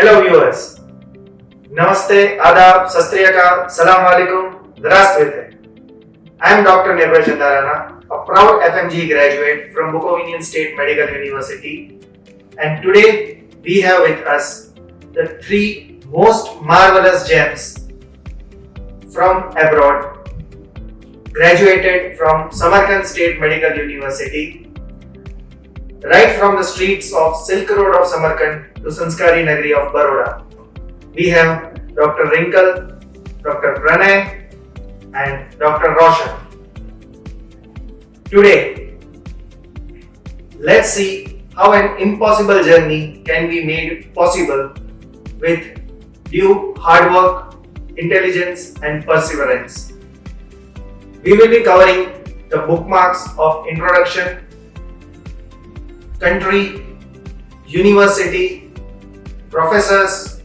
Hello viewers. Namaste, Adab, Sastriyakal, Salam Alaikum, Здравствуйте. I am Dr. Nirbhay Chandarana, a proud FMG graduate from Bukovinian State Medical University, and today we have with us the three most marvelous gems from abroad, graduated from Samarkand State Medical University, right from the streets of Silk Road of Samarkand to Sanskari Nagari of Baroda. We have Dr. Wrinkle, Dr. Pranay and Dr. Roshan. Today, let's see how an impossible journey can be made possible with due hard work, intelligence and perseverance. We will be covering the bookmarks of introduction, country, university, professors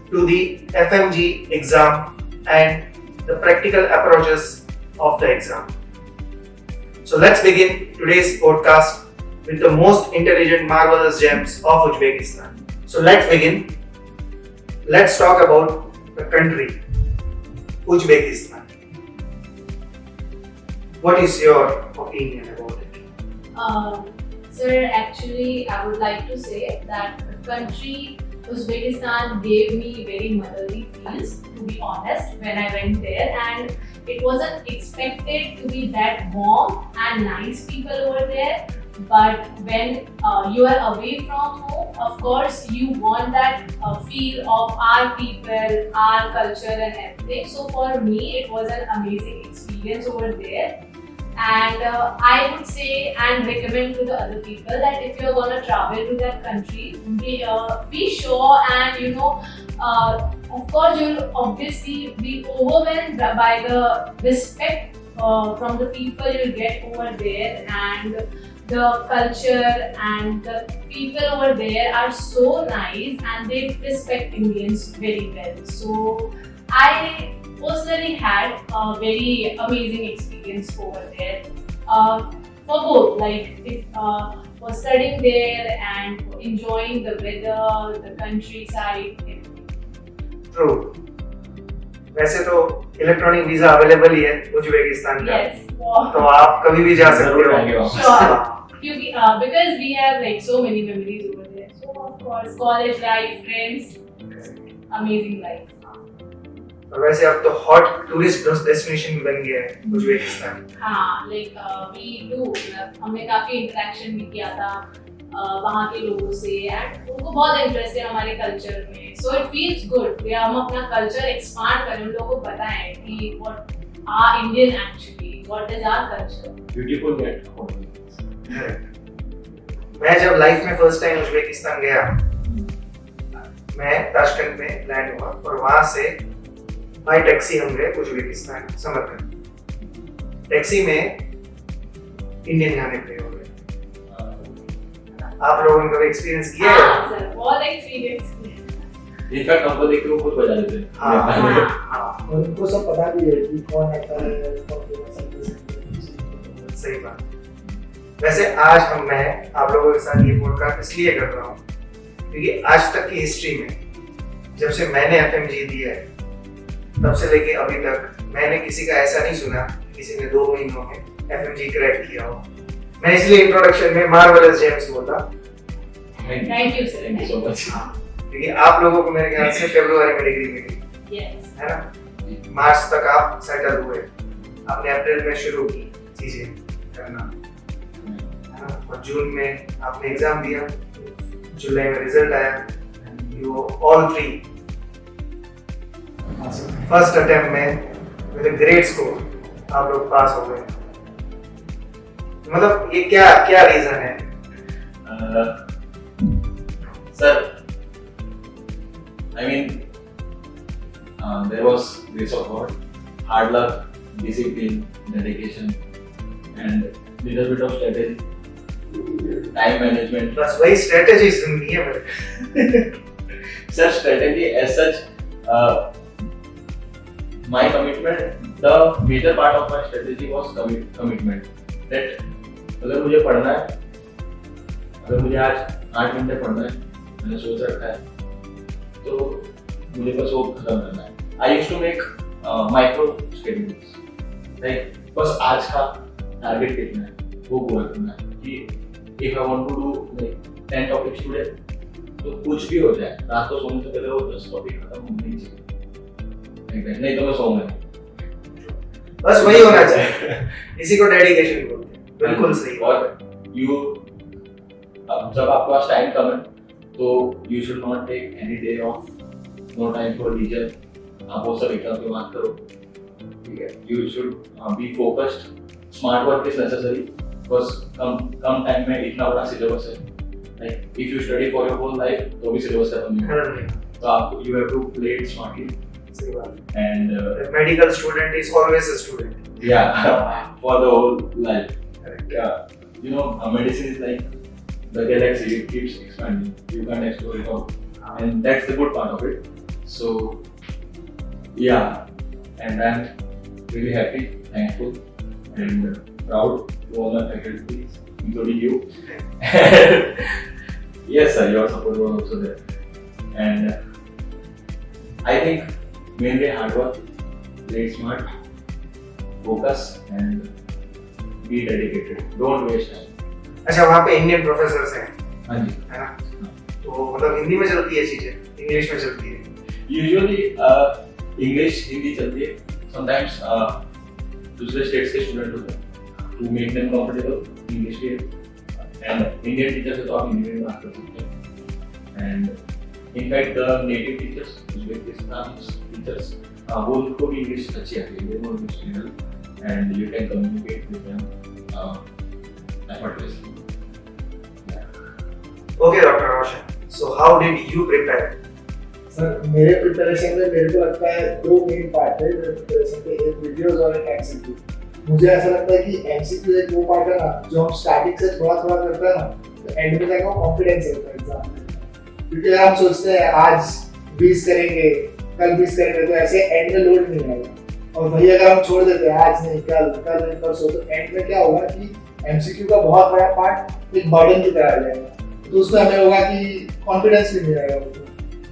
to the FMG exam and the practical approaches of the exam. So let's begin today's podcast with the most intelligent marvelous gems of Uzbekistan. So let's begin. Let's talk about the country, Uzbekistan. What is your opinion about it? Sir, actually, I would like to say that the country Uzbekistan gave me very motherly feels, to be honest, when I went there, and it wasn't expected to be that warm and nice people over there. But when you are away from home, of course, you want that feel of our people, our culture, and everything. So for me, it was an amazing experience over there. And I would say and recommend to the other people that if you're gonna travel to that country, be sure and of course you'll obviously be overwhelmed by the respect from the people you'll get over there, and the culture and the people over there are so nice and they respect Indians very well. So I personally had a very amazing experience over there for both, like if for studying there and for enjoying the weather, the countryside, everything. True. वैसे तो electronic visa available ही है Uzbekistan का, Yes, wow. तो आप कभी भी जा सकते हो. Sure. Because we have like so many memories over there. So of course, college life, friends, amazing life. और वैसे अब तो हॉट टूरिस्ट डेस्टिनेशन बन गया है उज्बेकिस्तान. हाँ, like we do, हमने काफी इंटरेक्शन भी किया था वहाँ के लोगों से, एंड उनको बहुत इंटरेस्ट है हमारे कल्चर में. सो इट फील्स गुड कि हम अपना कल्चर एक्सपांड करें, उन लोगों को बताएं कि what are Indian actually, what is our culture. Beautiful gate. मैं जब लाइफ में फर्स्ट टाइम उज्बेकिस्तान गया, मैं ताशकंद में लैंड हुआ और वहां से बाय टैक्सी हम गए उज्बेकिस्तान समरकंद. टैक्सी में इंडियन गाने प्ले हो गए. आप लोगों ने कभी एक्सपीरियंस किया है? हाँ सर, बहुत एक्सपीरियंस किया. इनफैक्ट हमको देख के वो खुद बजा देते हैं. हाँ. उनको सब पता भी है कि कौन आता है, कौन सब. सही बात. वैसे आज मैं आप लोगों के साथ ये पॉडकास्ट इसलिए कर रहा हूँ क्योंकि आज तक की हिस्ट्री में जब से मैंने एफएमजी दी है तब से लेके अभी तक मैंने किसी का ऐसा नहीं सुना किसी ने 2 महीनों में एफएमजी क्रैक किया हो. मैं इसलिए इंट्रोडक्शन में मार्वेलस जेम्स बोला. Thank you sir. Thank you so much. क्योंकि आप लोगों को मेरे ख्याल से फरवरी में डिग्री मिली, यस, है ना. मार्च तक आप सेटल हुए, आपने अप्रैल में शुरू की चीजें करना, है ना. और जून में आपने एग्जाम दिया, जुलाई में रिजल्ट आया, यू ऑल 3 फर्स्ट अटेम्प्ट में विद अ ग्रेट स्कोर आप लोग पास हो गए. मतलब ये क्या क्या रीजन है? Sir, I mean, there was grace of God, hard luck, discipline, dedication, and little bit of strategy, time management. बस वही स्ट्रेटजी सुननी है मेरे. Sir, strategy as such, my commitment, the major part of my strategy was commitment. That अगर मुझे पढ़ना है, अगर मुझे आज 8 घंटे पढ़ना है, मैंने सोच रखा है तो मुझे बस वो खत्म करना है. I used to make micro schedules, right. बस आज का टारगेट कितना है वो पूरा करना है कि if I want to do like 10 topics today, तो कुछ भी हो जाए रात को सोने से पहले वो 10 टॉपिक खत्म होने ही चाहिए, नहीं तो मैं सोऊंगा नहीं. बस वही होना चाहिए. इसी को डेडिकेशन बोलते हैं. बिल्कुल सही. और यू अब जब आपके पास टाइम कम है तो you should not take any day off, no time for leisure. आप वो सब एग्जाम के बाद करो, ठीक है. You should be focused. Smart work is necessary because कम टाइम में इतना बड़ा सिलेबस है. Like if you study for your whole life तो भी सिलेबस खत्म नहीं होगा. तो आप you have to play it smartly. सही बात. And medical student is always a student. yeah, for the whole life. Correct. Yeah, you know, medicine is like the galaxy; it keeps expanding. You can't explore it all, and that's the good part of it. So, yeah, and I'm really happy, thankful, and proud to all my faculties, including you. Yes, sir, your support was also there, and I think mainly hard work, play smart, focus and be dedicated. Don't waste time. अच्छा, वहाँ पे Indian professors हैं, हाँ जी. है ना? तो मतलब हिंदी में चलती है चीजें, इंग्लिश में चलती है. Usually English हिंदी चलती है. Sometimes दूसरे स्टेट्स के स्टूडेंट होते हैं to make them comfortable English के, and Indian टीचर से तो आप हिंदी में बात कर सकते हैं. And in fact the native teachers, Uzbekistan teachers, वो उनको भी इंग्लिश अच्छी आती है. They know English well and you can communicate with them effortlessly. Okay, Dr. Roshan. So how did you prepare? Sir मेरे प्रिपरेशन में मेरे को लगता है दो मेन पार्ट है मेरे प्रिपरेशन के, एक वीडियोस और एक एमसीक्यू. मुझे ऐसा लगता है कि एमसीक्यू एक वो पार्ट है ना जो हम स्टार्टिंग से थोड़ा थोड़ा करते हैं ना, तो एंड में जाकर कॉन्फिडेंस रहता है एग्जाम में. क्योंकि अगर हम सोचते हैं आज 20 करेंगे, कल 20 करेंगे, तो ऐसे एंड में लोड नहीं आएगा. और वही अगर हम छोड़ देते हैं आज नहीं कल, कल नहीं परसों, तो एंड में क्या होगा कि एमसीक्यू का बहुत बड़ा पार्ट एक बर्डन की तरह आ जाएगा. तो उसमें हमें होगा कि कॉन्फिडेंस भी नहीं आएगा.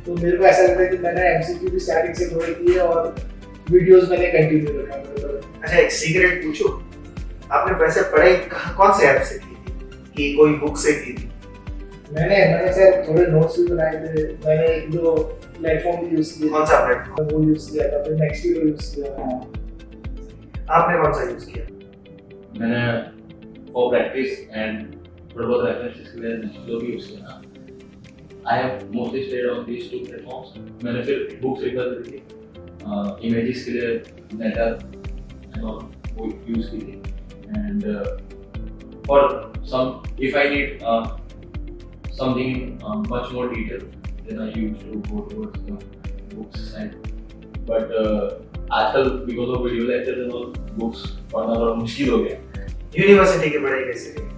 तो मेरे को ऐसा लगता है कि मैंने एमसीक्यू भी स्टार्टिंग से थोड़ी की है और वीडियोस मैंने कंटिन्यू रखा है. अच्छा, एक सीक्रेट पूछो, आपने वैसे पढ़ाई कौन से ऐप से की थी कि कोई बुक से की थी? मैंने सर थोड़े नोट्स भी बनाए थे. मैंने एक दो प्लेटफॉर्म भी यूज किए. कौन सा प्लेटफॉर्म? वो यूज किया था, फिर नेक्स्टवीडियो यूज किया. आपने कौन सा यूज किया? मैंने for practice and थोड़ा बहुत references के लिए जो भी यूज किया. I have mostly stayed on these two platforms. मैंने फिर books refer करी थी, images के लिए Meta and all वो यूज की थी. And for some, if I need something much more detailed, then I used to go towards the books side. But आजकल because of video lectures and all, books पढ़ना थोड़ा मुश्किल हो गया. University की पढ़ाई कैसे रही?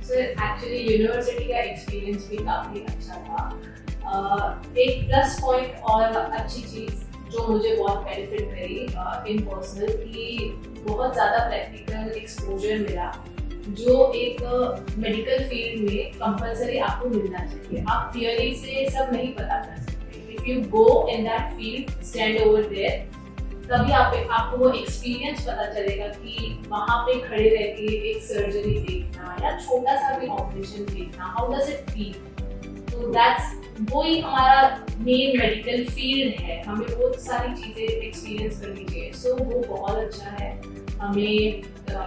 सर एक्चुअली यूनिवर्सिटी का एक्सपीरियंस भी काफ़ी अच्छा था. एक प्लस पॉइंट और अच्छी चीज़ जो मुझे बहुत बेनिफिट करी इन पर्सनल कि बहुत ज़्यादा प्रैक्टिकल एक्सपोजर मिला जो एक मेडिकल फील्ड में कंपलसरी आपको मिलना चाहिए. आप थियोरी से सब नहीं पता कर सकते. If you go in that field, stand over there, तभी आपको वो एक्सपीरियंस पता चलेगा कि वहाँ पे खड़े रह के एक सर्जरी देखना या छोटा सा भी ऑपरेशन देखना, हाउ डज इट फील. तो दैट्स वही हमारा मेन मेडिकल फील्ड है. हमें बहुत सारी चीज़ें एक्सपीरियंस करनी चाहिए. सो वो बहुत अच्छा है. हमें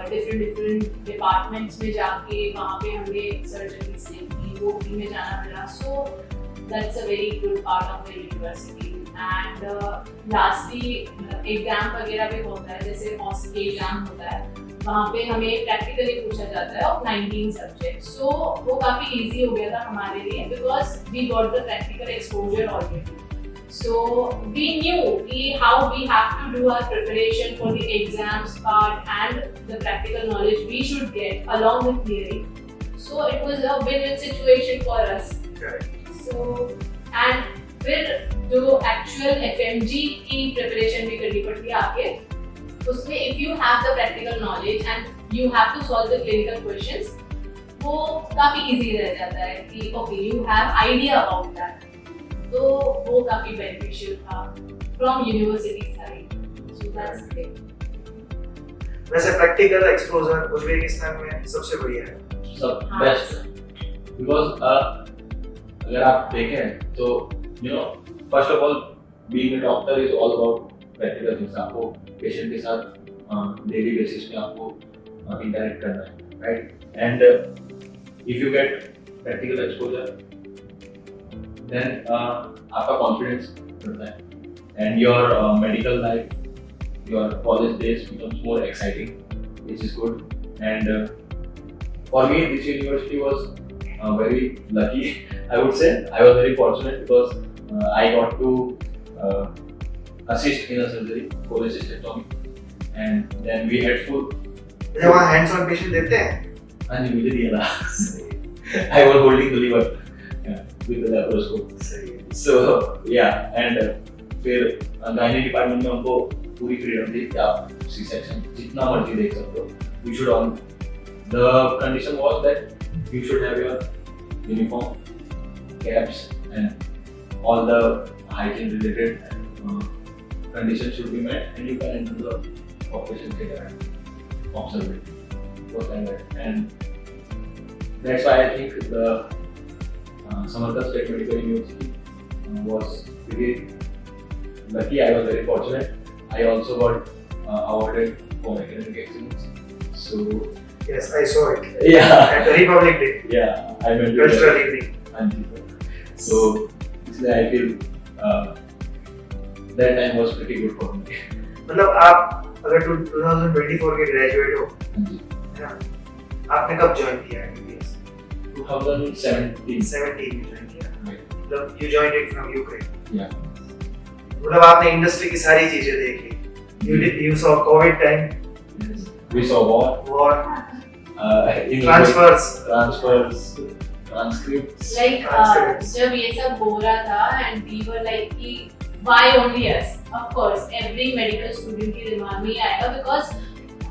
डिफरेंट डिपार्टमेंट्स में जाके वहाँ पे हमने सर्जरी सीखी, वो भी में जाना मिला. So that's a very good part of the university. And lastly exam वगैरह भी होता है, जैसे ऑस्के एग्जाम होता है, वहाँ पे हमें प्रैक्टिकली पूछा जाता है ऑफ 19 सब्जेक्ट. सो वो काफ़ी इजी हो गया था हमारे लिए because we got the practical exposure already. So we knew how we have to do our preparation for the exams part and the practical knowledge we should get along with theory. So it was a win-win situation for us. Correct. So and फिर जो actual FMG की preparation भी करनी पड़ती है आगे, उसमें if you have the practical knowledge and you have to solve the clinical questions, वो काफी easy रह जाता है कि okay you have idea about that. तो वो काफी बेनिफिशियल था from university side, so that's great. वैसे प्रैक्टिकल एक्सपोजर उज्बेकिस्तान में सबसे बढ़िया है, सब हाँ। बेस्ट, बिकॉज अगर आप देखें तो first of all being a doctor is all about practical things. आपको पेशेंट के साथ डेली बेसिस पे आपको इंटरेक्ट करना है, right? And if you get practical exposure then आपका कॉन्फिडेंस बढ़ता है and your medical life, your college days becomes more exciting, which is good. And for me, this university was very lucky. I would say I was very fortunate because I got to assist in a surgery, cholecystectomy, and then we had full. जब वहाँ hands on patient देते हैं, And मुझे दिया था. I was holding the liver with the laparoscope. सही है। So yeah, and फिर गायनी डिपार्टमेंट में हमको पूरी फ्रीडम थी कि आप सी सेक्शन जितना मर्जी देख सकते हो। You should on the condition was that you should have your uniform, caps and all the hygiene related condition should be met and you can enter the operation theatre and observe it was like that. And that's why I think the Samarkand State Medical University was pretty lucky. I was very fortunate. I also got awarded for academic excellence. So Yes, I saw it yeah, at the Republic Day, yeah, I went to cultural evening. that. So इसलिए I feel that time was pretty good for me. मतलब आप अगर 2024 के graduate हो, है ना? आपने कब ज्वाइन किया MBBS? 2017. 17 में ज्वाइन किया। Right. मतलब you joined it from Ukraine. Yeah. मतलब आपने इंडस्ट्री की सारी चीजें देख ली। You saw COVID time, Yes. We saw war, war, English, transfers, transcripts. Like Transcripts. जब ये सब हो रहा था and we were like कि why only us? Of course, every medical student की दिमाग में ये आएगा because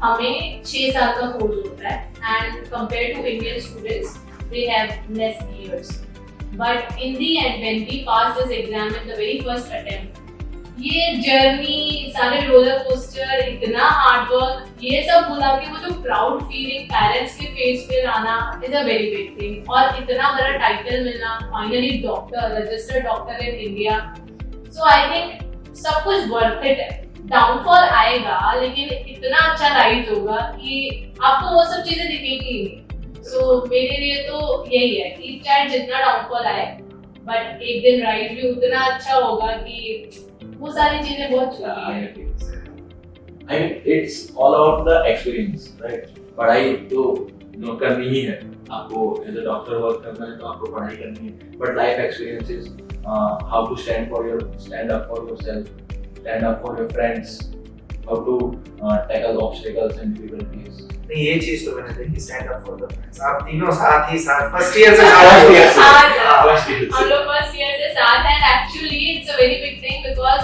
हमें 6 साल का कोर्स होता है and compared to Indian students, they have less years. But in the end, when we passed this exam in the very first attempt, ये जर्नी, सारे रोलर कोस्टर, इतना हार्ड वर्क, ये सब बुला के वो जो प्राउड फीलिंग पेरेंट्स के फेस पे लाना is a very big thing. और इतना बड़ा टाइटल मिलना, finally doctor, registered doctor in India. So I think सब कुछ वर्थ इट है। डाउनफॉल आएगा लेकिन इतना अच्छा राइज होगा कि आपको वो सब चीजें दिखेंगी ही नहीं। सो मेरे लिए तो यही है कि चाहे जितना डाउनफॉल आए बट एक दिन राइज भी उतना अच्छा होगा कि वो सारी चीजें बहुत जरूरी है। I mean, it's all about the experience, right? पढ़ाई तो करनी ही है, आपको एज अ डॉक्टर वर्क करना है तो आपको पढ़ाई करनी है, but life experiences, how to stand up for yourself, stand up for your friends, how to tackle obstacles and difficulties. नहीं ये चीज तो मैंने देखी, stand up for the friends. आप तीनों साथ ही साथ फर्स्ट ईयर से साथ ही हम लोग फर्स्ट ईयर से साथ हैं। Actually it's a very big thing because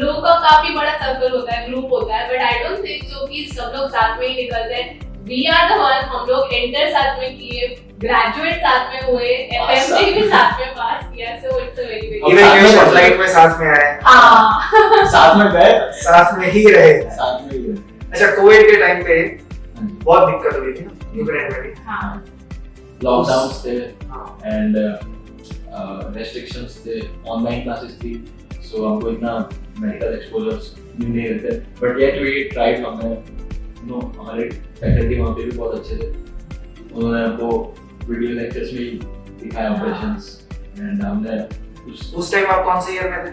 लोगों का काफी बड़ा सर्कल होता है, ग्रुप होता है, but I don't think so कि सब लोग साथ में ही निकलते हैं। वी आर द वन, हम लोग इंटर साथ में किए, ग्रेजुएट साथ में हुए, एफएमजी भी साथ में पास किया, so it's a very big. Even ये फ्लाइट में साथ में आए, हां साथ में गए, साथ में ही रहे। साथ में ही गए। अच्छा, कोविड के टाइम पे बहुत दिक्कत हुई थी ना यूक्रेन में भी। हां, लॉकडाउन्स थे हाँ। एंड रेस्ट्रिक्शंस थे, ऑनलाइन क्लासेस थी, सो हमको इतना मेडिकल एक्सपोजर्स मिल नहीं रहे थे, बट येट वी ट्राइड। हमारे फैकल्टी वहाँ पे भी बहुत अच्छे थे, उन्होंने हमको वीडियो लेक्चर्स में ही दिखाया ऑपरेशंस एंड हमने उस टाइम आप कौन से ईयर में थे?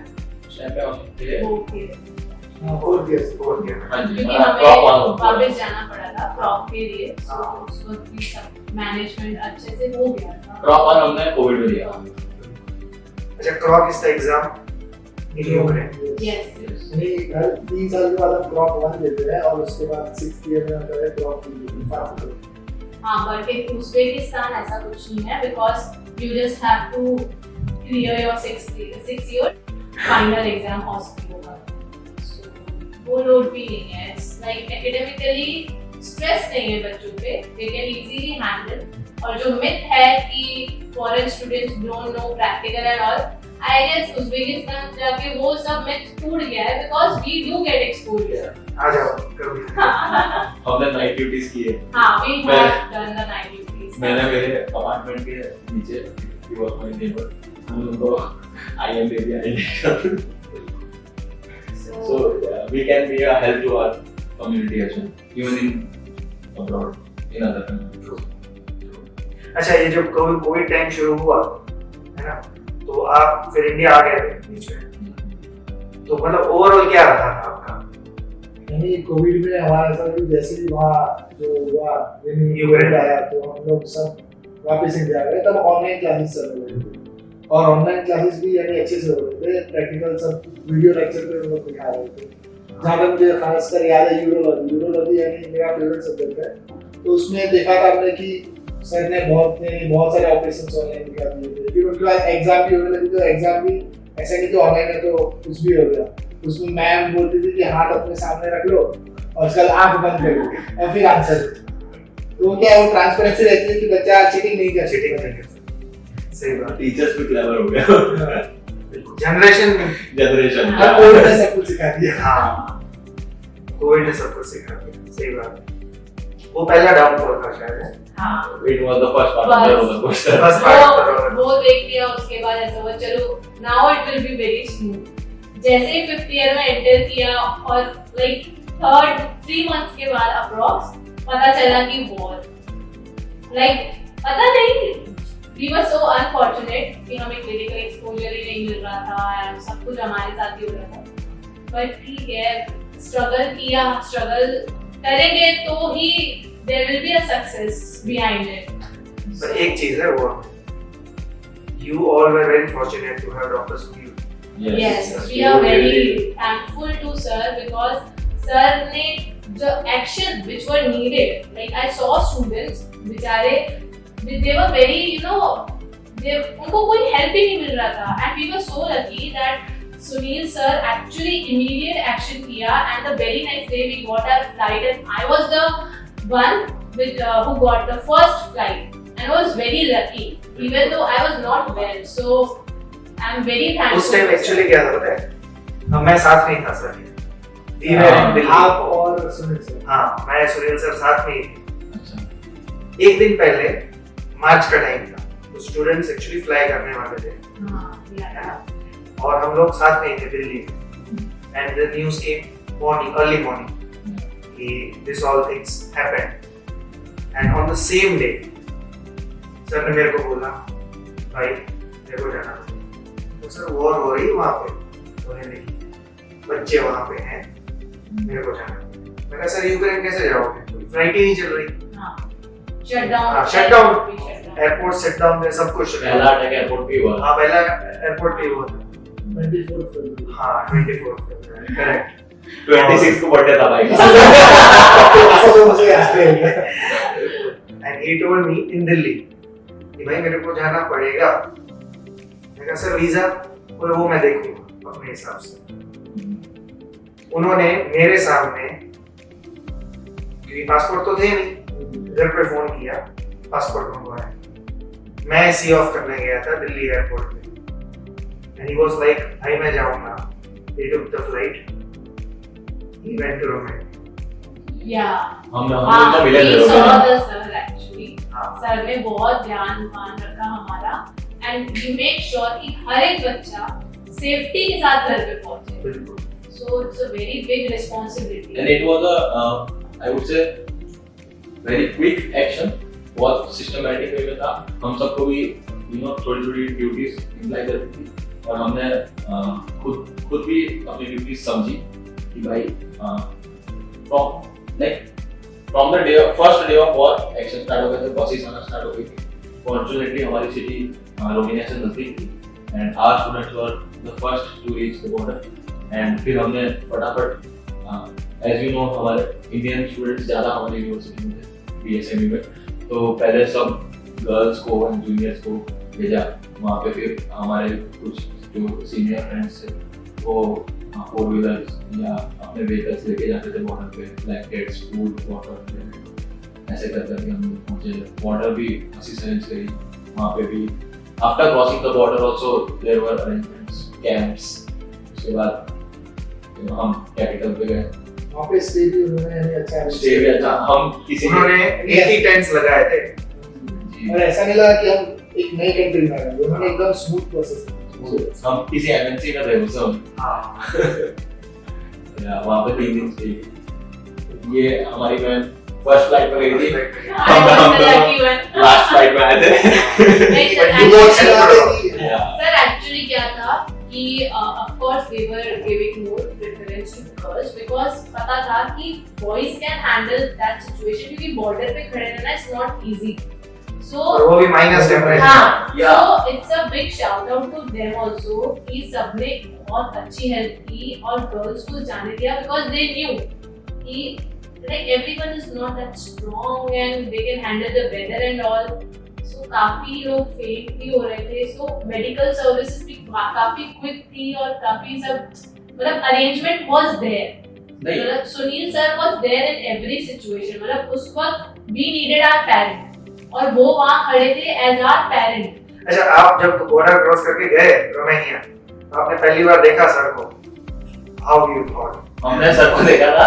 उस टाइम पे हम थे ओके। फोर्थ ईयर में। हाँ जी, क्योंकि हमारा हमें क्रॉप ऑन वापस जाना पड़ा था प्रॉप के लिए, सो उस वक्त भी सब मैनेजमेंट अच्छे से हो गया था। क्रॉप ऑन हमने कोविड में दिया। अच्छा, crop is the exam in Ukraine. Yes, नहीं, हर 3 साल के बाद हम क्रॉप 1 देते हैं और उसके बाद 6th ईयर में आता है क्रॉप 2। हाँ, बट इन उज़्बेकिस्तान ऐसा कुछ नहीं है because you just have to clear your 6 year final exam hospital का। वो लोड भी नहीं है, इट्स लाइक एकेडमिकली स्ट्रेस नहीं है बच्चों पे, दे कैन इजीली हैंडल। और जो मिथ है कि foreign students don't know practical and all, I guess Uzbekistan जाके वो सब मैच टूट गया है because we do get exposure. आ जाओ कभी. हमने नाइट ड्यूटीज की है. हाँ, we have done the night duties. मैंने मेरे अपार्टमेंट के नीचे he was my neighbor. हम लोग को IM दे दिया. So we can be a help to our community as well, even in abroad, in other countries. अच्छा, ये जब कोविड टाइम शुरू हुआ है ना, तो आप फिर इंडिया आ गए थे बीच में, तो मतलब ओवरऑल क्या रहा था आपका? यानी कोविड में हमारा ऐसा कि जैसे ही वहाँ जो हुआ यूक्रेन आया तो हम लोग सब वापस इंडिया गए. तब ऑनलाइन क्लासेस चल रहे थे और ऑनलाइन क्लासेस भी यानी अच्छे से हो रहे थे. प्रैक्टिकल सब वीडियो लेक्चर पे हम लोग दिखा रहे थे. जहाँ पे मुझे खासकर याद है यूरोलॉजी यानी मेरा फेवरेट सब्जेक्ट है. तो उसमें देखा था हमने कि सर ने बहुत सारे ऑपरेशंस ऑनलाइन दिखा दिए थे. फिर उनके बाद एग्जाम भी होने लगी तो एग्जाम भी ऐसा नहीं कि ऑनलाइन है तो कुछ भी हो गया. उसमें मैम बोलती थी कि हाथ अपने सामने रख लो और कल आंख बंद कर लो और फिर आंसर दो. तो क्या है वो ट्रांसपेरेंसी रहती है कि बच्चा चीटिंग नहीं कर चीटिंग सकता. नहीं कर सकते. सही बात. टीचर्स भी क्लेवर हो गया. जनरेशन और कोविड ने सब कुछ सिखा दिया. हाँ, कोविड ने सब कुछ सिखा दिया. सही बात. वो पहला डाउनफॉल था शायद. हाँ. It was the first part of the roller coaster. First part of the roller coaster. वो देख लिया उसके बाद ऐसा हुआ चलो now it will be very smooth. जैसे ही 5th ईयर में एंटर किया और लाइक 3 months के बाद अप्रॉक्स पता चला कि वॉर लाइक पता नहीं. We were so unfortunate कि हमें क्लिनिकल एक्सपोजर ही नहीं मिल रहा था और सब कुछ हमारे साथ ही हो रहा था. बट ठीक है, स्ट्रगल किया, स्ट्रगल करेंगे तो ही there will be a success behind it. पर एक चीज है वो, you all were very fortunate to have Dr. Sunil. Yes, we are very thankful to sir because sir ने the action which were needed, like I saw students बेचारे they were very उनको कोई help ही नहीं मिल रहा था and we were so lucky that Sunil sir actually immediate action किया and the very next day we got our flight and I was the one who got the first flight and I was very lucky even though I was not well, so I'm very thankful. उस time actually क्या था पता है, मैं साथ में ही था sir. We were in Delhi. आप और सुनील सर. हाँ, मैं सुनील सर साथ में ही थे. अच्छा. एक दिन पहले मार्च का टाइम था, तो स्टूडेंट्स एक्चुअली फ्लाई करने वाले थे. हाँ, और हम लोग साथ में ही थे दिल्ली में. And the news came early morning कि this all things happened. And on the same day sir ने मेरे को बोला, भाई मेरे को जाना है. तो सर वॉर हो रही है वहाँ पे? बोले नहीं, बच्चे वहाँ पे हैं, मेरे को जाना है. मैंने कहा सर यूक्रेन कैसे जाओगे, फ्लाइट ही नहीं चल रही. शटडाउन, एयरपोर्ट शट डाउन, सब कुछ. पहला अटैक एयरपोर्ट पे हुआ. हाँ, पहला एयरपोर्ट पे हुआ था. 24 फरवरी. हाँ, 24 फरवरी, करेक्ट. 26 को बर्थडे था भाई. ऐसा तो मुझे याद है. And he told me in Delhi कि भाई मेरे को जाना पड़ेगा. मैंने कहा सर वीजा, बोले वो मैं देखूंगा अपने हिसाब से. उन्होंने मेरे सामने, क्योंकि पासपोर्ट तो थे नहीं, घर पे फोन किया, पासपोर्ट मंगवाया. मैं सी ऑफ करने गया था दिल्ली एयरपोर्ट में. And he was like, भाई मैं जाऊंगा. He took the flight. He went to Romania. हम लोग तो मिले थे we saw लोग. the sir actually. हाँ. सर ने बहुत ध्यान रखा हमारा and we make sure कि हर एक बच्चा सेफ्टी के साथ घर पे पहुंचे. बिल्कुल. So it's a very big responsibility. And it was a, I would say, very quick action. बहुत सिस्टमैटिक वे में था. हम सबको भी थोड़ी ड्यूटीज इम्प्लाई करती थी और हमने खुद भी अपनी ड्यूटीज समझी कि भाई from the day first day of war action start हो गया था. बसेस आना स्टार्ट हो गई थी. फॉर्चुनेटली हमारी सिटी रोमानिया से नजदीक थी and our students were the first to reach the border. एंड फिर हमने फटाफट, एज यू नो हमारे इंडियन स्टूडेंट्स ज़्यादा हमारी यूनिवर्सिटी में थे BSME में, तो पहले सब गर्ल्स को एंड जूनियर्स को भेजा वहाँ पे. फिर हमारे कुछ जो सीनियर फ्रेंड्स थे वो 4 व्हीलर्स या अपने व्हीकल्स लेके जाते थे बॉर्डर पे, ब्लैंकेट्स, फूड, वाटर, ऐसे कर करके हम पहुँचे. वाटर भी 80 सेकंड्स करी वहाँ पे भी. after crossing the border also there were arrangements, camps. उसके बाद हम कैपिटल पे गए, वहाँ पे स्टे भी उन्होंने हमें अच्छा स्टे भी अच्छा, हम किसी उन्होंने 80 टेंट्स लगाए थे। और ऐसा नहीं लगा कि हम एक नई कंट्री में आए, उन्होंने एकदम स्मूथ प्रोसेस हम किसी एमएनसी में थे उस समय, हाँ वहाँ पे 3 दिन स्टे किए। ये हमारी बहन फर्स्ट फ्लाइट पर गई थी, I was the lucky one. Last flight में आए थे। नहीं sir, You watched actually- it? Yeah. Sir, actually क्या था कि of course they were giving more preference to girls because पता था कि boys can handle that situation क्योंकि border पे खड़े रहना is not easy. So और वो भी माइनस टेम्परेचर। हाँ, Yeah. so it's a big shout out to them also कि सबने बहुत अच्छी हेल्प की और गर्ल्स को जाने दिया because they knew कि like everyone is not that strong and they can handle the weather and all. So काफी लोग फेल भी हो रहे थे, so medical services भी काफी क्विक थी और काफी सब मतलब arrangement was there. नहीं, मतलब Sunil sir was there in every situation. मतलब उस वक्त we needed our parent और वो वहाँ खड़े थे as our parent. अच्छा, आप जब बॉर्डर क्रॉस करके गए रोमानिया, आपने पहली बार देखा सर को, हाउ यू थॉट? हमने सर को देखा था,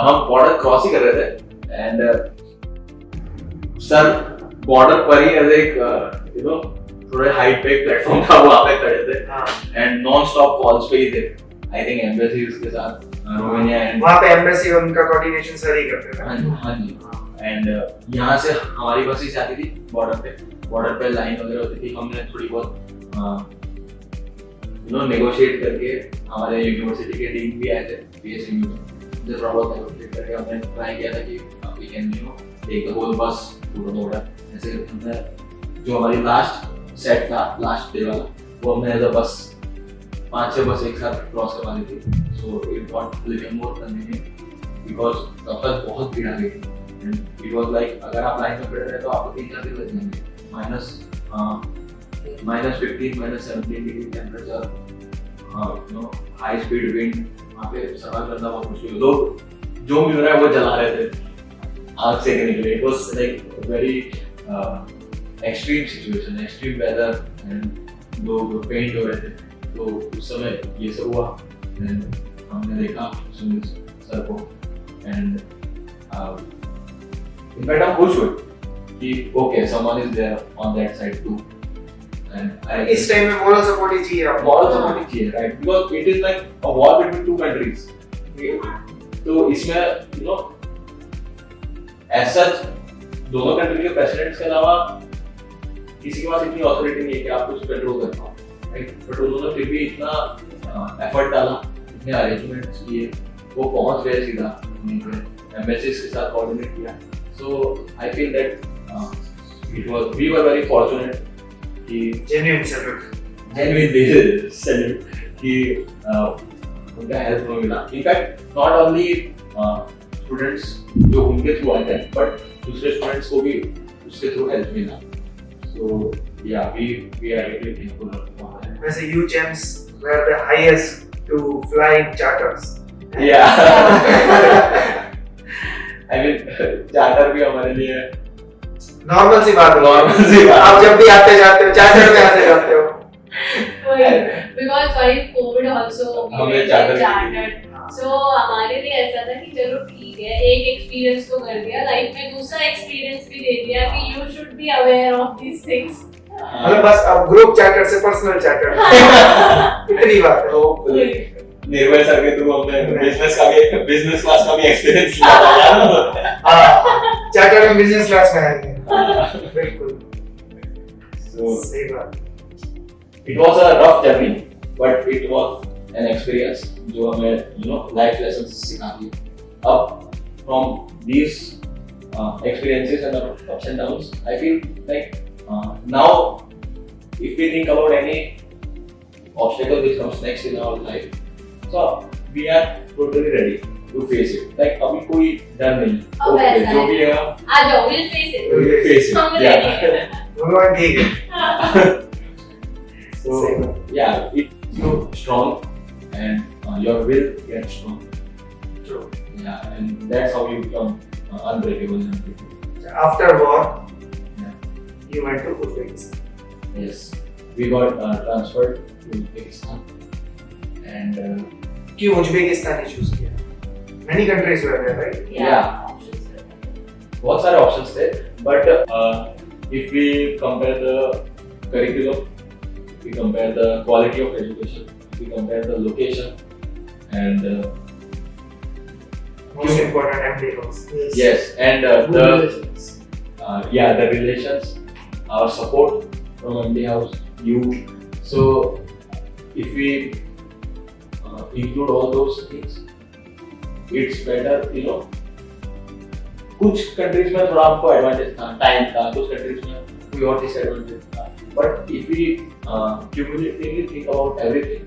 हम बॉर्डर क्रॉस ही कर रहे थे एंड सर बॉर्डर पर ही एज एक यू नो थोड़े हाइट पे प्लेटफॉर्म था, वहाँ पे खड़े थे हाँ, एंड नॉन स्टॉप कॉल्स पे ही थे। आई थिंक एम्बेसी के साथ रोमानिया एंड वहाँ पे एम्बेसी उनका कोऑर्डिनेशन सर ही करते थे। हाँ जी एंड यहाँ से हमारी बसेस आती थी बॉर्डर पे लाइन वगैरह होती थी। हमने थोड़ी बहुत यू नो नेगोशिएट करके, हमारे यूनिवर्सिटी के डीन भी आए थे पीएसयू में, जो थोड़ा बहुत नेगोशिएट करके हमने ट्राई किया था कि we can you know take the whole bus to the border. ऐसे हमने जो हमारी लास्ट सेट था, लास्ट डे वाला, वो हमने एज अ बस 5-6 बस एक साथ क्रॉस करवा दी थी। So it got little more convenient because तब तक बहुत भीड़ आ गई थी। इट वाज लाइक अगर आप लाइन में खड़े रहे तो आपको 3-4 दिन लग जाएंगे, -15 -17 degree temperature, you know high speed wind, वहाँ पे सफर करना बहुत मुश्किल। लोग जो मिल रहा है वो जला रहे थे आग से निकले। It was like very extreme situation, extreme weather and लोग पेंट हो रहे थे। तो उस समय ये सब हुआ एंड हमने देखा सुनील सर को एंड in fact I'm खुश हुए कि okay someone is there on that side too and इस टाइम में मोरल सपोर्ट ही चाहिए आपको। moral support ही चाहिए right because it is like a war between two countries तो इसमें you know as such दोनों कंट्री के प्रेसिडेंट्स के अलावा किसी के पास इतनी ऑथोरिटी नहीं है कि आप कुछ कंट्रोल कर पाओ राइट। बट उन्होंने फिर भी इतना एफर्ट डाला, इतने अरेंजमेंट्स किए, वो पहुंच गए सीधा एम्बेसीज के साथ कोऑर्डिनेट किया। So I feel that we were very fortunate कि जेन्युइन सपोर्ट। salute कि उनका हेल्प हमें मिला। In fact, not only students जो उनके थ्रू आए थे, but दूसरे स्टूडेंट्स को भी उसके थ्रू हेल्प मिला। So yeah, we are really thankful for that. वैसे UCHEMS were the highest to fly in charters. Yeah. I mean, charter भी हमारे लिए नॉर्मल सी बात है। नॉर्मल सी बात। आप जब भी आते जाते हो चार्टर में आते जाते हो। Because while COVID also we हमें went charter chartered. So हमारे लिए ऐसा था कि चलो ठीक है, एक एक्सपीरियंस तो कर दिया, लाइफ में दूसरा एक्सपीरियंस भी दे दिया कि you should be aware of these things. मतलब बस अब ग्रुप चार्टर से पर्सनल चार्टर इतनी बात है। तो निर्भय सर के थ्रू हमने बिजनेस क्लास का भी एक्सपीरियंस लिया था। हाँ, चार्टर में बिजनेस क्लास में आएंगे। बिल्कुल So सही बात। it was a rough journey, but it was an experience जो हमें you know life lessons सिखाती है। अब from these experiences and ups and downs, I feel like now if we think about any obstacle which comes next in our life, so we are totally ready to face it. Like अभी कोई डर नहीं, अब okay, ऐसा जो है। भी है आ जाओ, we'll face it. we'll face it. हम Yeah. ready हैं। भगवान ठीक है। So yeah, it's so strong and your will gets strong. True. Yeah, and that's how you become unbreakable. After war, Yeah. you went to Uzbekistan. Yes, we got transferred to Uzbekistan, and क्यों Uzbekistan ही choose किया? Many countries were there, right? Yeah. options were there. बहुत सारे options थे, but if we compare the curriculum, if we compare the quality of education, if we compare the location, and Most important MD house. yes, and Good the relations. the relations, our support from MD House, you. So if we include all those things, it's better, you know. कुछ countries में थोड़ा आपको advantage था, time था, कुछ countries में कोई और डिसएडवांटेज था. But if we cumulatively think about everything,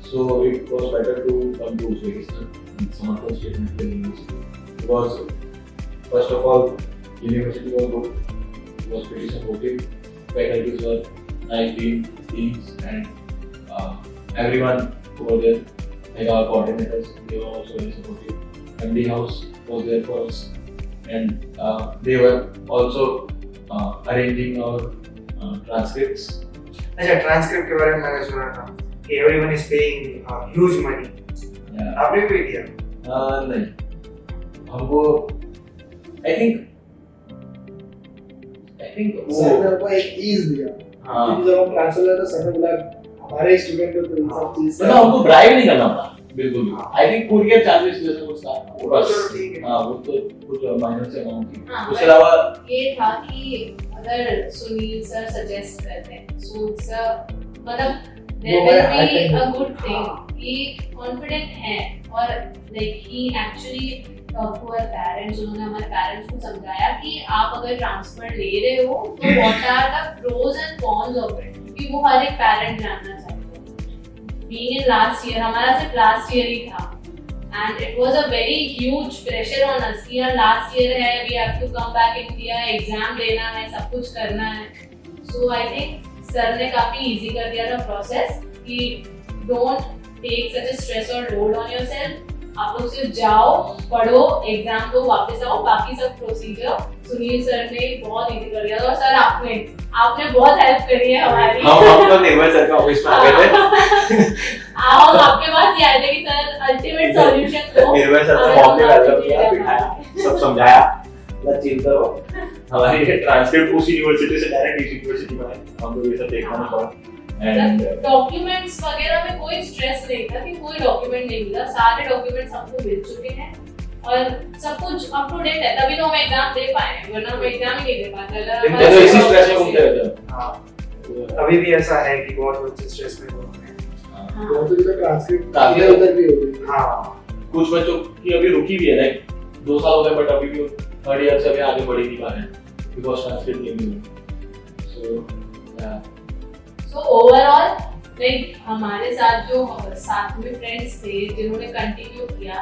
so it was better to come to Uzbekistan in Samarkand State Medical University, because first of all, university was good, it was pretty supportive, faculties were nice, teams, and everyone over there, like our coordinators, they were also very supportive. MD House was there for us, and they were also arranging our transcripts. अच्छा, transcript के बारे में मैंने सुना था कि everyone is paying huge money. Yeah. आपने भी pay किया? नहीं, हमको I think सर ने हमको एक ease दिया, हाँ, क्योंकि जब हम ट्रांसफर हुए तो सर ने बोला हमारे स्टूडेंट को तो इन सब चीज से मतलब हमको ड्राइव नहीं करना पड़ा बिल्कुल भी. I think courier charges जैसे कुछ था, वो बस चलो ठीक है. हाँ, वो तो कुछ माइनर से अमाउंट थी. हाँ, उसके अलावा ये था कि अगर सुनील सर सजेस्ट करते हैं, so it's a मतलब there will be a good thing कि कॉन्फिडेंट है, और like he actually talked to our parents, उन्होंने हमारे पेरेंट्स को समझाया कि आप अगर ट्रांसफर ले रहे हो तो what are the pros and cons of it, क्योंकि वो हर एक पेरेंट जानना चाहते हैं. Being in last year, हमारा सिर्फ last year ही था, and it was a very huge pressure on us कि यार last year है, we have to come back India, exam देना है, सब कुछ करना है. So I think सर ने काफी easy कर दिया था process कि don't take such a stress or load on yourself. आप लोग सिर्फ जाओ, पढ़ो, एग्जाम दो, वापस आओ, बाकी सब प्रोसीजर सुनील सर ने बहुत इजी कर दिया था. और सर आपने बहुत हेल्प करी है हमारी. हम तो निर्मल सर का ऑफिस में आ गए थे. हम आपके पास ही आए थे कि सर अल्टीमेट सॉल्यूशन दो. निर्मल सर ने मॉक में वेलकम किया, बिठाया, सब समझाया, मतलब चिंता करो, हमारी ट्रांसक्रिप्ट उस यूनिवर्सिटी से डायरेक्ट इस यूनिवर्सिटी में आए, हमको ये सब देखना नहीं पड़ा. एंड डॉक्यूमेंट्स वगैरह में कोई स्ट्रेस नहीं था कि कोई डॉक्यूमेंट नहीं मिला. सारे डॉक्यूमेंट्स हमको मिल चुके हैं और सब कुछ अप टू डेट है, तभी तो हम एग्जाम दे पाए हैं, वरना हम एग्जाम ही नहीं दे पाते. तो इसी स्ट्रेस में घूमते रहते हैं. हाँ, अभी भी ऐसा है कि बहुत बच्चे स्ट्रेस में घूमते हैं. बहुत तो ट्रांसक्रिप्ट काफी इधर उधर भी हो गई. हाँ, कुछ बच्चों की अभी रुकी भी है, लाइक 2 साल हो गए, बट अभी भी थर्ड ईयर से अभी आगे बढ़ ही नहीं पा रहे हैं बिकॉज़ ट्रांसक्रिप्ट नहीं मिली. सो So overall, like हमारे साथ जो साथ में फ्रेंड्स थे जिन्होंने कंटिन्यू किया,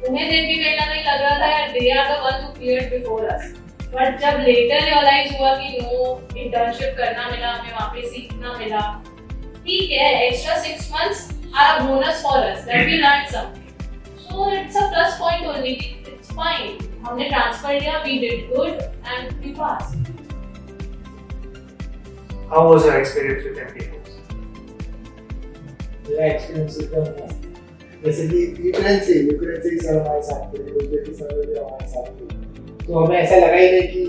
उन्हें देख के कहीं ना कहीं लग रहा था यार they are the ones who cleared before us. But जब लेटर रियलाइज हुआ कि नो, इंटर्नशिप करना मिला, हमें वहाँ पे सीखना मिला, ठीक है, extra 6 months are a bonus for us that we learned something. So it's a plus point only. It's fine. हमने ट्रांसफर लिया, we did good and we passed. how was your experience with MD house? मेरा experience एकदम मस्त. जैसे कि Ukraine से ही sir हमारे साथ थे, उज़्बेकिस्तान में भी हमारे साथ थे, तो हमें ऐसा लगा ही नहीं कि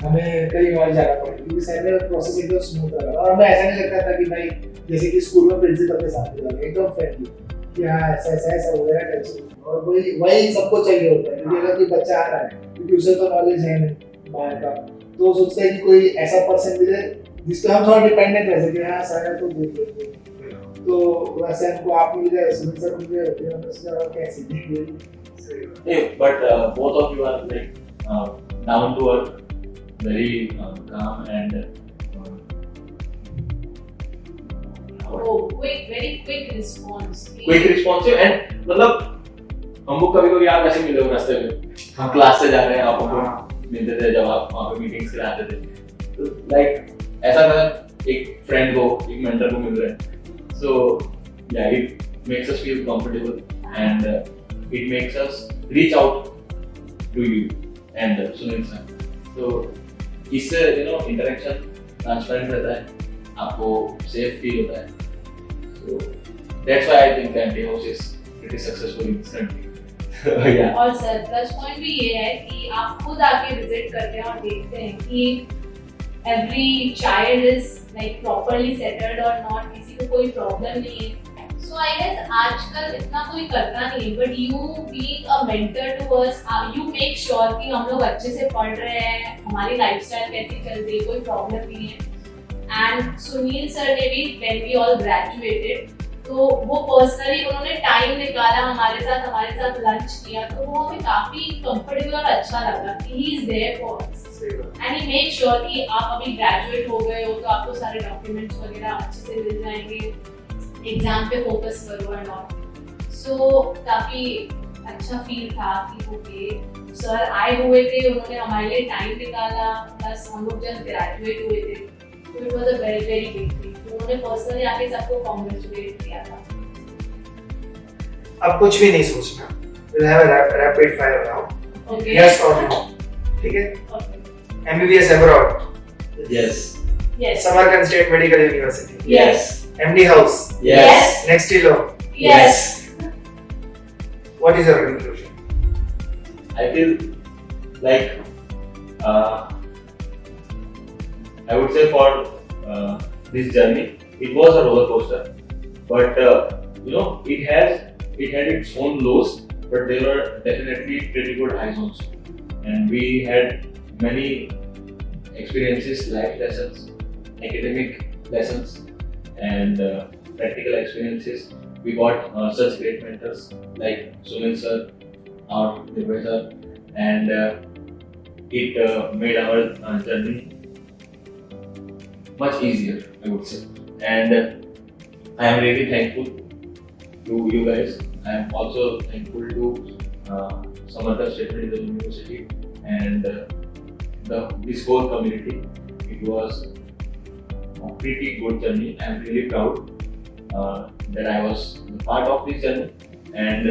हमें कहीं और जाना पड़े, क्योंकि सर ने प्रोसेस एकदम स्मूथ लगा. और हमें ऐसा नहीं लगता था कि भाई जैसे कि स्कूल में प्रिंसिपल के साथ लगा, एकदम फ्रेंडली कि हाँ ऐसा हो गया, टेंशन. और वही सबको चाहिए होता है, क्योंकि अगर कोई बच्चा आ रहा है, क्योंकि उसे तो नॉलेज है नहीं बाहर का, तो सोचते हैं कि कोई ऐसा पर्सन मिले जिस पे हम थोड़ा डिपेंडेंट रह सके. हाँ सर है तो देख लेते हैं, तो वैसे हमको आप मिल गए, सुनील सर मिल गए, फिर हमने सोचा और कैसे देंगे. but both of you are like down to earth, very calm and Oh, very quick response. quick responsive and मतलब हमको कभी-कभी आप ऐसे मिले हो रास्ते में, हम क्लास से जा रहे हैं, आप हमको मिलते थे जब आप वहाँ पे मीटिंग्स के लिए आते थे, तो लाइक ऐसा था एक फ्रेंड को, एक मेंटर को मिल रहे हैं. So yeah, it makes us feel comfortable and it makes us reach out to you and Sunil sir. So इससे interaction transparent रहता है आपको सेफ फील होता है. So that's why I think Family House is pretty successful in this country. Yeah. और sir plus point भी ये है कि आप खुद आके विजिट करते हैं और देखते हैं कि every child is like properly settled और नॉट, किसी को कोई प्रॉब्लम नहीं है. सो आई गेस आजकल इतना कोई करता नहीं, but you being a mentor to us, you make sure कि हम लोग अच्छे से पढ़ रहे हैं, हमारी लाइफस्टाइल कैसी चल रही है, कोई प्रॉब्लम नहीं है. एंड सुनील सर ने भी व्हेन वी ऑल ग्रेजुएटेड, तो वो पर्सनली उन्होंने टाइम निकाला हमारे साथ लंच किया, तो वो हमें काफी कंफर्टेबल और अच्छा लगा कि he is there for us and he make sure कि आप अभी ग्रेजुएट हो गए हो तो आपको सारे डॉक्यूमेंट्स वगैरह अच्छे से मिल जाएंगे, एग्जाम पे फोकस करो एंड ऑल. सो काफी अच्छा फील था कि ओके सर आए हुए थे, उन्होंने हमारे लिए टाइम निकाला, प्लस हम लोग जस्ट ग्रेजुएट हुए थे, तो it was a very very big thing. उन्होंने पर्सनली आके सबको कांग्रेचुलेट किया था. अब कुछ भी नहीं सोचना, we'll have a rapid fire now. Okay Yes or no? ठीक है? MBBS abroad. Yes. Yes Samarkand State Medical University. Yes MD House. Yes. Next law. Yes. What is your conclusion? I feel like I would say for this journey, it was a roller coaster, but it had its own lows, but there were definitely pretty good highs also, and we had many experiences, life lessons, academic lessons, and practical experiences. We got such great mentors like Sunil sir, our professor, and it made our journey much easier, I would say. And I am really thankful to you guys. I am also thankful to Samarkand State Medical University and this whole community. It was a pretty good journey. I am really proud that I was a part of this journey, and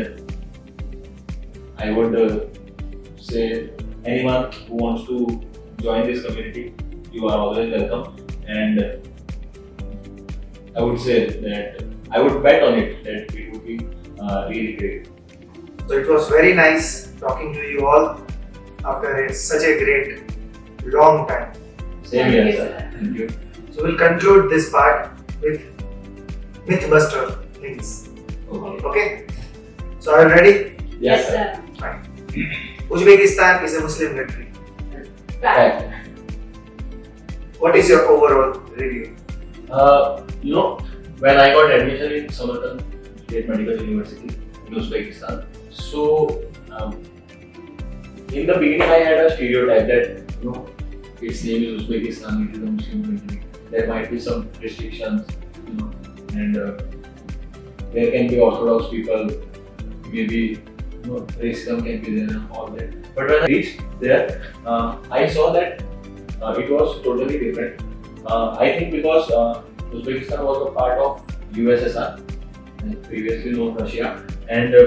I would say anyone who wants to join this community, you are always welcome. And I would say that I would bet on it that it would be really great. So it was very nice talking to you all after such a great long time. Same Thank here, you, sir. sir. Thank you. So we'll conclude this part with Mythbuster things. Okay. Okay? So are you ready? Yes, sir. Fine. Uzbekistan is a Muslim country. Fact. What is your overall review? When I got admission in Samarkand State Medical University in Uzbekistan, so in the beginning I had a stereotype that its name is Uzbekistan, it is a Muslim country. There might be some restrictions, and there can be Orthodox people, maybe racism can be there and all that. But when I reached there, I saw that it was totally different. I think because Uzbekistan was a part of USSR, previously known Russia, and the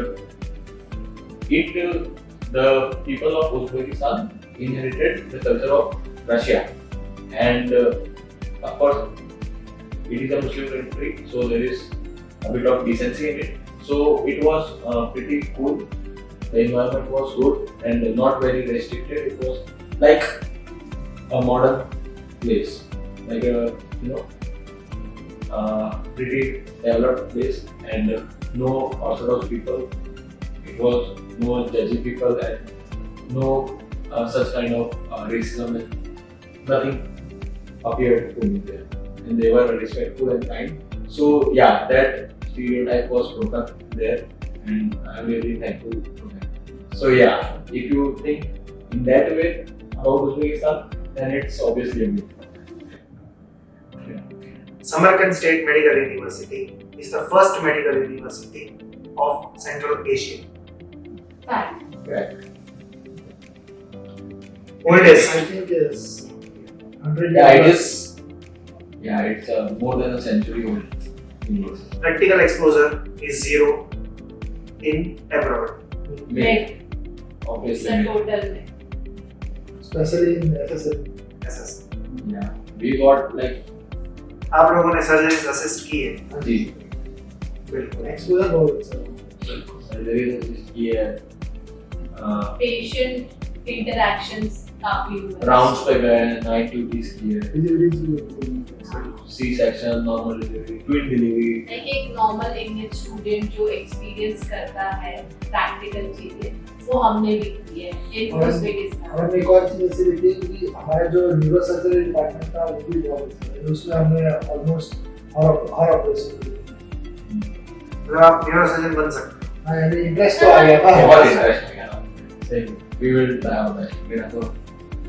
people of Uzbekistan inherited the culture of Russia, and of course it is a Muslim country, so there is a bit of decency in it. So it was pretty cool. The environment was good and not very restricted. It was like a modern place, like a pretty developed place, and no Orthodox people. It was no judgy people and no such kind of racism. Nothing appeared to me there, and they were respectful and kind. So yeah, that stereotype was broken there, and I'm really thankful for that. So yeah, if you think in that way about Uzbekistan, then it's obviously a myth. Samarkand State Medical University is the first medical university of Central Asia. Fact. Right. Oldest. I think yes. 100 Yeah, it years. is. Yeah, it's more than a century old university. Practical exposure is zero in abroad. Myth. It's Obviously. a myth. total myth. Especially in SSL. Yes. Yeah, we got like आप लोगों ने surgeries assist की है? जी बिल्कुल। Exposure बहुत अच्छा है। Surgery assist की है, पेशेंट इंटरैक्शंस काफी हुए राउंड्स पे गए हैं, नाइट ड्यूटीज की है, डिलीवरीज भी होती हैं। C section, normal delivery, twin delivery. Like एक नॉर्मल इंडियन स्टूडेंट जो एक्सपीरियंस करता है प्रैक्टिकल चीजें वो हमने भी की है इन और- उज़्बेकिस्तान। हमने एक और चीज ऐसी देखी कि हमारा जो न्यूरो सर्जरी डिपार्टमेंट था वो भी बहुत अच्छा है, उसमें हमने ऑलमोस्ट हर ऑपरेशन की। मतलब आप न्यूरोसर्जन बन सकते हो। हाँ यानी इंटरेस्ट तो आ गया बहुत था। इंटरेस्ट है यार, सही we will try our best. मेरा तो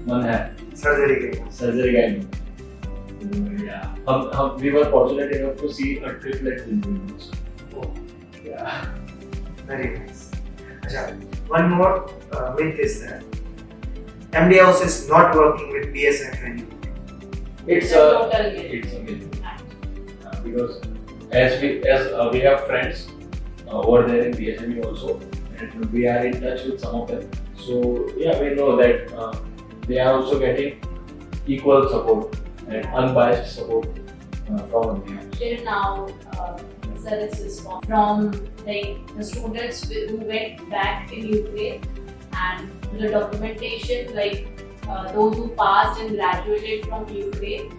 मन है सर्जरी के लिए। सर्जरी का ही। हम we were fortunate enough to see a triplet delivery also. Yeah. Very nice. अच्छा, one more myth is that MD House is not working with BSF anymore. It's a a total myth. it's a myth. Because as we have friends over there in BSME also, and we are in touch with some of them. So yeah, we know that they are also getting equal support and unbiased support from MD House. Till now, service response from like the students who went back in Ukraine and the documentation, like those who passed and graduated from Ukraine,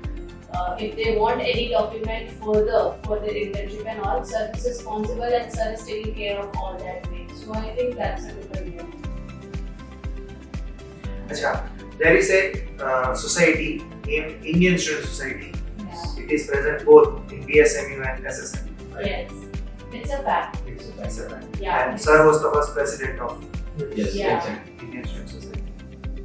if they want any document further for their internship and all, sir is responsible and sir is taking care of all that way. So I think that's a good idea. अच्छा, there is a society named Indian Student Society. Yeah. It is present both in BSMU and SSM. Yes, it's a fact. It's a That's a fact. Yeah, And it's- sir was the first president of Yes, Yeah. exactly. Indian Student Society.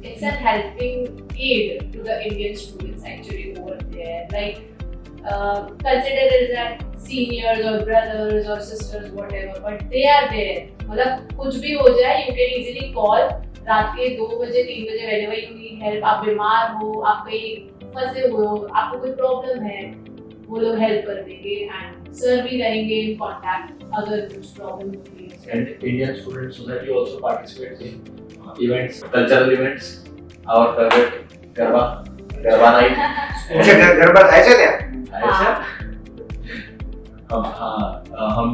it's a helping aid to the Indian students actually over there. Like, consider it as seniors or brothers or sisters, whatever, but they are there. मतलब कुछ भी हो जाए, you can easily call रात के 2 बजे 3 बजे whenever you need help. आप बीमार हो, आप कहीं फंसे हुए हो, आपको कोई प्रॉब्लम है, वो लोग हेल्प कर देंगे एंड सर भी रहेंगे इन कांटेक्ट अगर कुछ प्रॉब्लम होती है. And Indian Student Society also participates in events, cultural events. Our favorite Garba night. अच्छा, गरबा થાય છે ત્યાં? ऐसा हम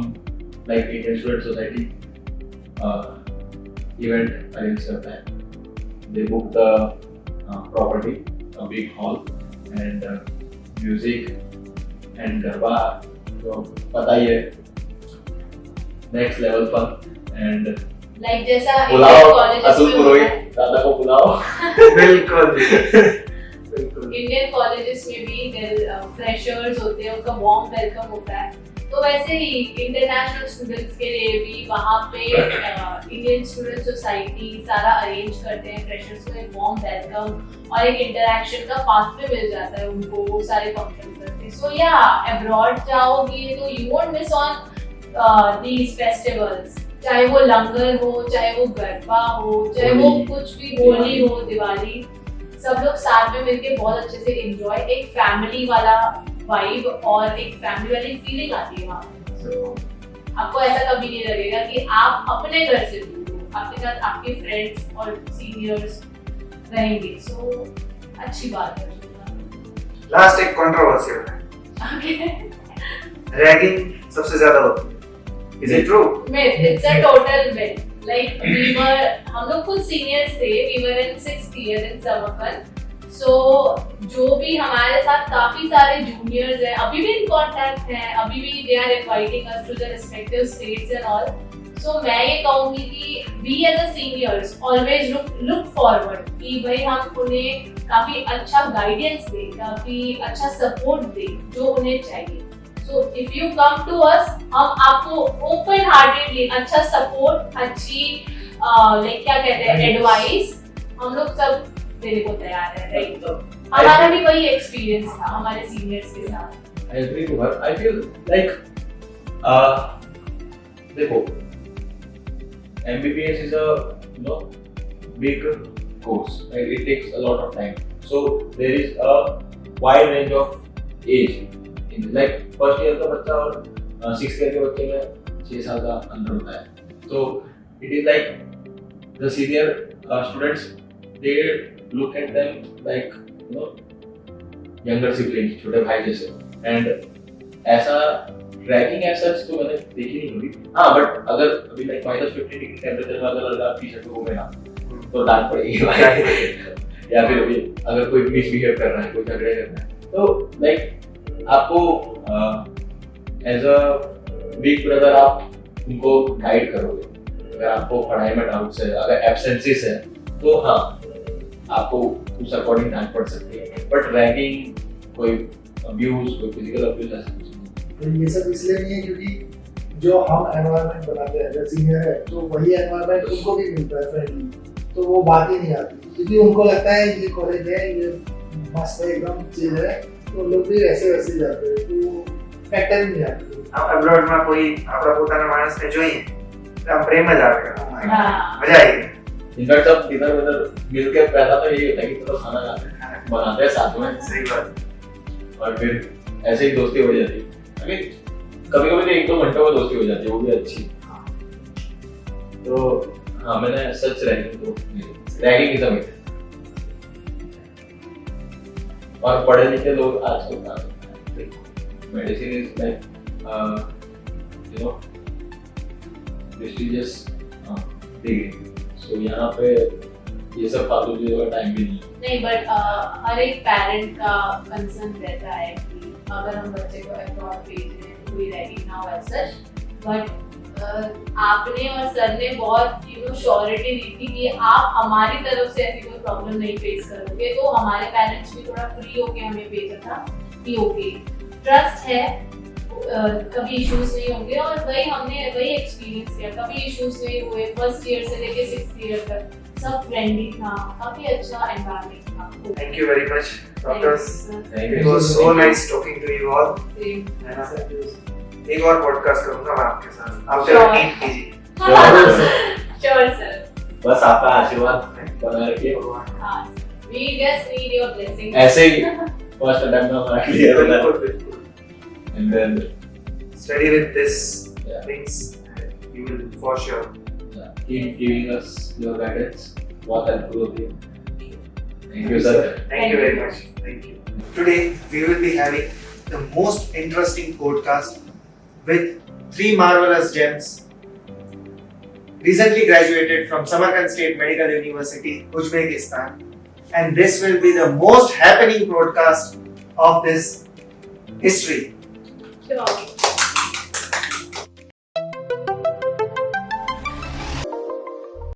like Indian Student Society event arrange करता है. They book the property, a big hall, and music and Garba, जो पता ही है, next level fun and like जैसा बुलाओ कॉलेजेस अतुल में होता पुरोहित है, दादा को बुलाओ. बिल्कुल बिल्कुल। इंडियन कॉलेजेस में भी फ्रेशर्स होते हैं, उनका वार्म वेलकम होता है. तो वैसे ही इंटरनेशनल स्टूडेंट्स के लिए भी वहाँ पे इंडियन स्टूडेंट सोसाइटी सारा अरेंज करते हैं फ्रेशर्स को एक वार्म वेलकम और एक इंटरेक्शन का पाथवे मिल जाता है उनको, वो सारे फंक्शन करते हैं. सो या अब्रॉड जाओगे तो you won't miss on these festivals, चाहे वो लंगर हो, चाहे वो गरबा हो, चाहे वो होली, कुछ भी होली हो, दिवाली, सब लोग साथ में मिलके बहुत अच्छे से एंजॉय, एक फैमिली वाला वाइब और एक फैमिली वाली फीलिंग आती है वहाँ पे. So, आपको ऐसा कभी नहीं लगेगा कि आप अपने घर से दूर हो, आपके साथ आपके फ्रेंड्स और सीनियर्स रहेंगे. सो अच्छी बात है. लास्ट एक कंट्रोवर्सी है, रैगिंग सबसे ज्यादा होती है. Is it true? myth, it's a total myth. Like हम लोग खुद सीनियर्स थे, we were in 6th year in Samarkand. So जो भी हमारे साथ काफी सारे जूनियर्स हैं, अभी भी इन कांटेक्ट हैं, अभी भी they are inviting us to their respective states and all. So मैं ये कहूँगी कि we as a seniors always look forward कि भाई हम उन्हें काफी अच्छा गाइडेंस दें, काफी अच्छा सपोर्ट दें जो उन्हें चाहिए. So if you come to us, हम आपको open heartedly अच्छा सपोर्ट, अच्छी लाइक क्या कहते हैं एडवाइस, हम लोग सब देने को तैयार है. राइट, हमारा भी वही एक्सपीरियंस था हमारे सीनियर्स के साथ. I agree to her. I feel like देखो MBBS is a big course. Like, it takes a lot of time. So there is a wide range of age. Like first year का बच्चा और 6th year के बच्चे में 6 साल का अंतर होता है. So it is like the senior students, they look at them like younger siblings, छोटे भाई जैसे. एंड ऐसा रैगिंग एज सच तो मैंने देखी नहीं होगी। हाँ बट अगर अभी लाइक -50 डिग्री टेम्परेचर में अगर लड़का टी शर्ट में घूमे ना तो डांट पड़ेगी भाई। या फिर अभी अगर कोई मिसबिहेव कर रहा है, कोई झगड़े कर रहा है, तो लाइक आपको एज अ बिग ब्रदर आप उनको गाइड करोगे। अगर आपको पढ़ाई में डाउट्स है, अगर एब्सेंसेस है, तो हाँ आपको उस अकॉर्डिंग डांट पड़ सकती है। बट रैगिंग, कोई अब्यूज, कोई फिजिकल अब्यूज ऐसा कुछ नहीं। तो ये सब इसलिए नहीं है क्योंकि जो हम एनवायरनमेंट बनाते हैं, अगर सीनियर है तो वही एनवायरनमेंट उनको भी मिलता है फ्रेंडली, तो वो बात ही नहीं आती क्योंकि उनको लगता है ये कॉलेज है, ये मस्त है, एकदम चिल है, तो लोग भी वैसे वैसे जाते हैं, तो फैक्टर ही नहीं आती। અબ્રોડ માં કોઈ આપણા પોતાના માણસને જોઈએ તો આમ પ્રેમ જ આવે, हाँ મજા આવી ગઈ। इनफैक्ट सब डिनर विनर मिलकर पहला तो यही होता है कि चलो खाना खाते हैं, बनाते हैं साथ में, સહી बात। और फिर ऐसे ही दोस्ती हो जाती है। अभी कभी कभी तो 1-2 घंटों में दोस्ती हो जाती है, वो भी अच्छी। तो हाँ मैंने सच रैगिंग इज अमेजिंग। और पढ़े लिखे लोग आजकल का medicine is like you know prestigious degree, so यहाँ पे ये सब फालतू चीजों का टाइम भी नहीं है। नहीं बट हर एक पेरेंट का कंसर्न रहता है कि अगर हम बच्चे को अब्रॉड भेज रहे हैं तो कोई रैगिंग ना हो एज सच। बट आपने और सर ने बहुत श्योरिटी दी थी कि आप हमारी तरफ से ऐसी कोई प्रॉब्लम नहीं फेस करोगे, तो हमारे पेरेंट्स भी थोड़ा फ्री होके हमें भेजा था कि ओके ट्रस्ट है, कभी इश्यूज नहीं होंगे। और हमने वही एक्सपीरियंस किया, कभी इश्यूज नहीं हुए। फर्स्ट ईयर से लेके 6th ईयर तक सब फ्रेंडली था, काफी अच्छा एनवायरनमेंट था। Thank you very much, doctors. Thank It you. was so nice talking to you all. Same. है ना? एक और पॉडकास्ट करूंगा मैं आपके साथ, आप Sure. जरा नीट कीजिए। Sure sir. बस आपका आशीर्वाद बनाए रखिए। हाँ, we just need your blessing. ऐसे ही फर्स्ट अटेम्प्ट में हमारा क्लियर होना है। बिल्कुल बिल्कुल। And then Study with this Yeah. things, you will for sure. Keep giving us your guidance, बहुत हेल्पफुल होती है। Thank you sir. Thank you very much. Thank you. Today we will be having the most interesting podcast with 3 marvelous gems. Recently graduated from Samarkand State Medical University, Uzbekistan, and this will be the most happening broadcast of this history. Sure.